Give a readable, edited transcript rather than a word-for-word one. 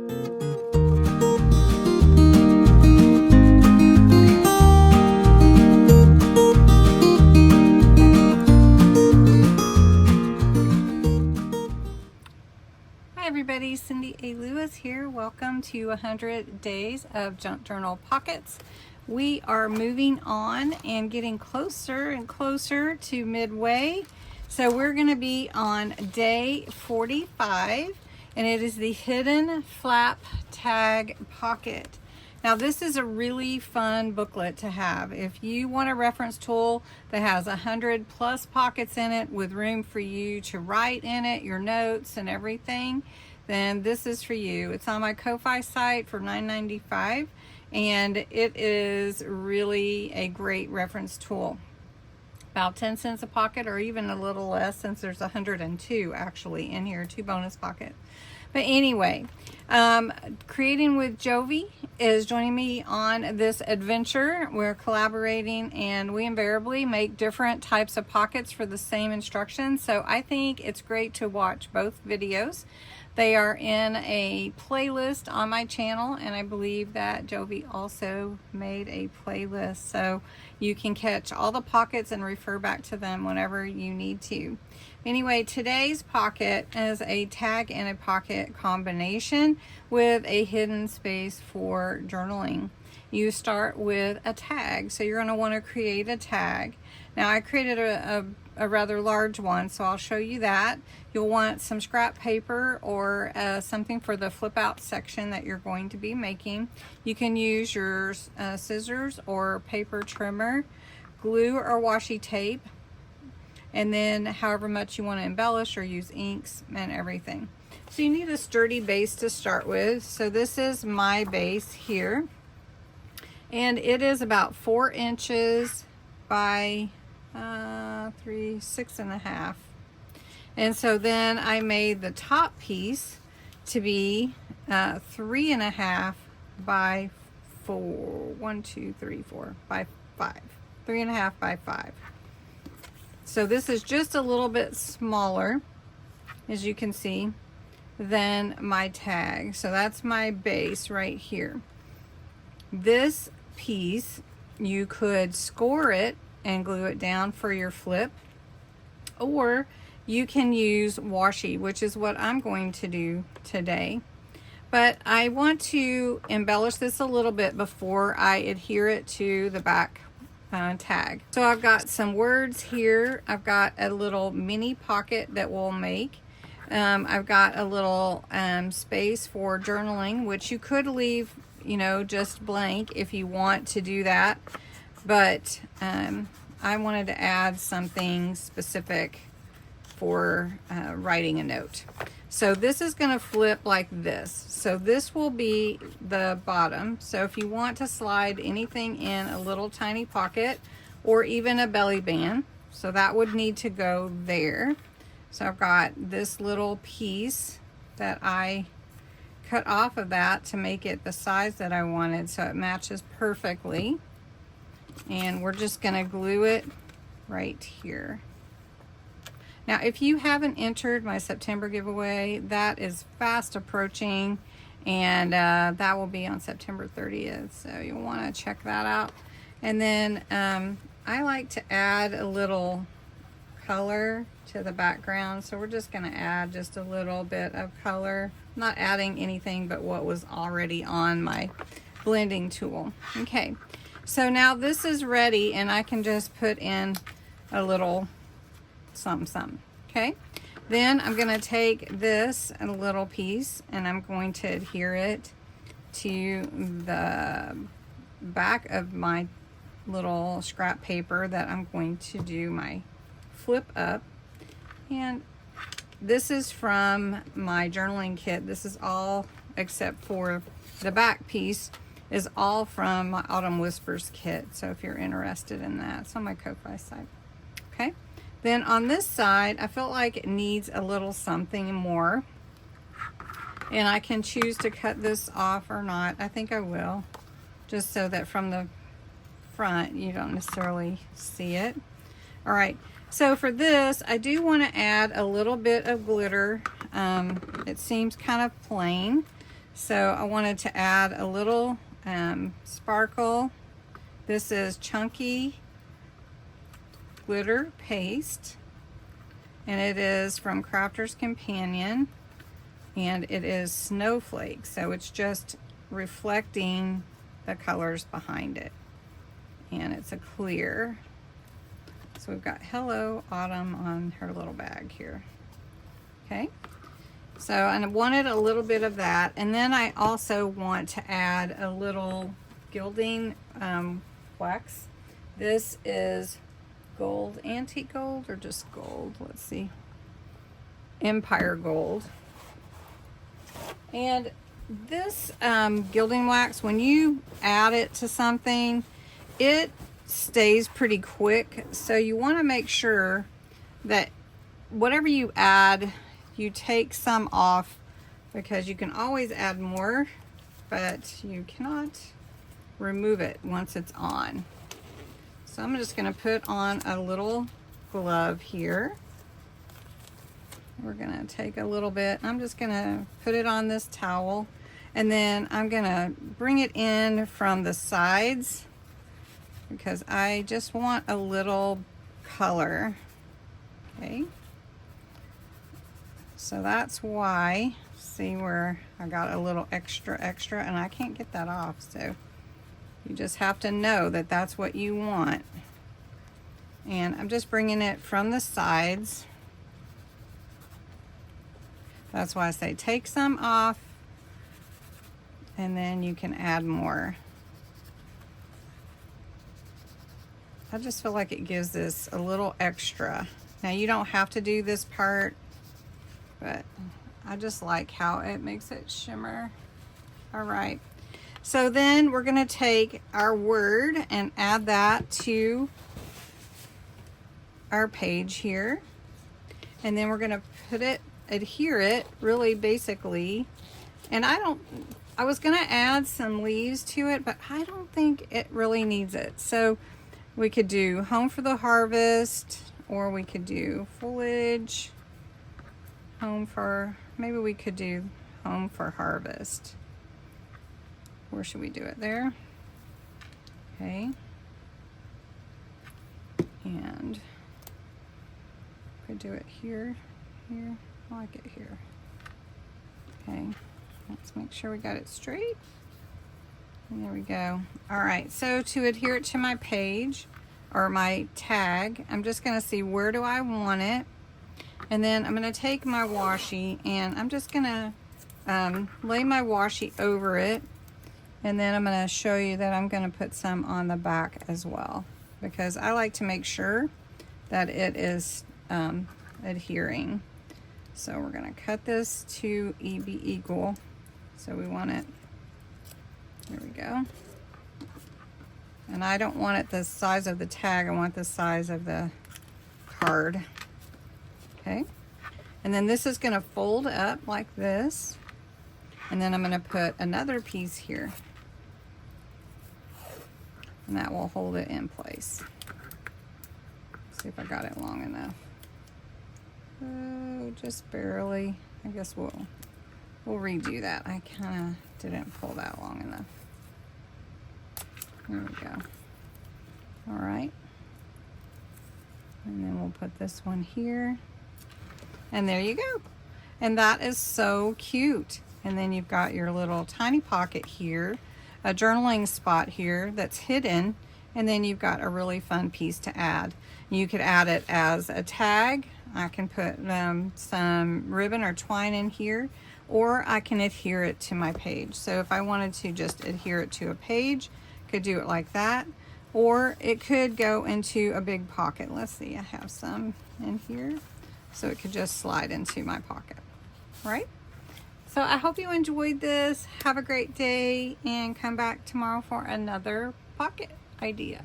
Hi everybody, Cindy A. Lewis here. Welcome to 100 Days of Junk Journal Pockets. We are moving on and getting closer and closer to midway. So we're going to be on day 45, and it is the Hidden Flap Tag Pocket. Now this is a really fun booklet to have. If you want a reference tool that has 100 plus pockets in it with room for you to write in it, your notes and everything, then this is for you. It's on my Ko-Fi site for $9.95, and it is really a great reference tool. About 10 cents a pocket, or even a little less, since there's 102 actually in here, 2 bonus pockets. But anyway, Creating with Jovi is joining me on this adventure. We're collaborating, and we invariably make different types of pockets for the same instructions. So I think it's great to watch both videos. They are in a playlist on my channel, and I believe that Jovi also made a playlist. So you can catch all the pockets and refer back to them whenever you need to. Anyway, today's pocket is a tag and a pocket combination with a hidden space for journaling. You start with a tag, so you're going to want to create a tag. Now I created a rather large one, so I'll show you that. You'll want some scrap paper or something for the flip out section that you're going to be making. You can use your scissors or paper trimmer, glue or washi tape, and then however much you want to embellish or use inks and everything. So you need a sturdy base to start with. So this is my base here, and it is about 4 inches by 6.5. And so then I made the top piece to be 3.5 by 4. 1, 2, 3, 4 by 5. 3.5 by 5. So this is just a little bit smaller, as you can see, than my tag. So that's my base right here. This piece, you could score it and glue it down for your flip, or you can use washi, which is what I'm going to do today. But I want to embellish this a little bit before I adhere it to the back tag. So I've got some words here. I've got a little mini pocket that we'll make. I've got a little space for journaling, which you could leave, you know, just blank if you want to do that. But I wanted to add something specific for writing a note. So this is going to flip like this. So this will be the bottom. So if you want to slide anything in a little tiny pocket or even a belly band, so that would need to go there. So I've got this little piece that I cut off of that to make it the size that I wanted, so it matches perfectly. And we're just going to glue it right here. Now, if you haven't entered my September giveaway, that is fast approaching, and that will be on September 30th. So you'll want to check that out. And then I like to add a little color to the background. So we're just going to add just a little bit of color. I'm not adding anything but what was already on my blending tool. Okay, so now this is ready, and I can just put in a little something. Okay, then I'm going to take this a little piece, and I'm going to adhere it to the back of my little scrap paper that I'm going to do my flip up. And this is from my journaling kit. This is all, except for the back piece, is all from my Autumn Whispers kit. So if you're interested in that, it's on my Ko-Fi site. Okay, then on this side, I felt like it needs a little something more, and I can choose to cut this off or not. I think I will, just so that from the front you don't necessarily see it. All right, so for this, I do want to add a little bit of glitter. It seems kind of plain, So I wanted to add a little sparkle. This is Chunky Glitter Paste, and it is from Crafter's Companion, and it is snowflake, so it's just reflecting the colors behind it, and it's a clear. So we've got Hello Autumn on her little bag here. Okay, so and I wanted a little bit of that, and then I also want to add a little gilding wax. This is gold, antique gold, or just gold? Let's see. Empire gold. And this gilding wax, when you add it to something, it stays pretty quick. So you want to make sure that whatever you add, you take some off, because you can always add more, but you cannot remove it once it's on. So I'm just going to put on a little glove here. We're going to take a little bit. I'm just going to put it on this towel, and then I'm going to bring it in from the sides because I just want a little color. Okay. So that's why, see where I got a little extra, and I can't get that off. So you just have to know that that's what you want. And I'm just bringing it from the sides. That's why I say take some off, and then you can add more. I just feel like it gives this a little extra. Now you don't have to do this part, but I just like how it makes it shimmer. All right. So then we're going to take our word and add that to our page here. And then we're going to put it, adhere it really basically. And I was going to add some leaves to it, but I don't think it really needs it. So we could do Home for the Harvest, or we could do foliage, maybe we could do Home for Harvest. Where should we do it? There. Okay. And could do it here. I like it here. Okay. Let's make sure we got it straight. And there we go. All right. So to adhere it to my page or my tag, I'm just going to see where do I want it. And then I'm going to take my washi and I'm just going to lay my washi over it. And then I'm going to show you that I'm going to put some on the back as well, because I like to make sure that it is adhering. So we're going to cut this to be equal. So we want it, there we go. And I don't want it the size of the tag, I want the size of the card. Okay. And then this is going to fold up like this. And then I'm going to put another piece here. And that will hold it in place. Let's see if I got it long enough. Oh, just barely. I guess we'll redo that. I kind of didn't pull that long enough. There we go. All right. And then we'll put this one here. And there you go. And that is so cute. And then you've got your little tiny pocket here, a journaling spot here that's hidden, and then you've got a really fun piece to add. You could add it as a tag. I can put some ribbon or twine in here, or I can adhere it to my page. So if I wanted to just adhere it to a page, could do it like that, or it could go into a big pocket. Let's see, I have some in here, so it could just slide into my pocket, right? So I hope you enjoyed this. Have a great day, and come back tomorrow for another pocket idea.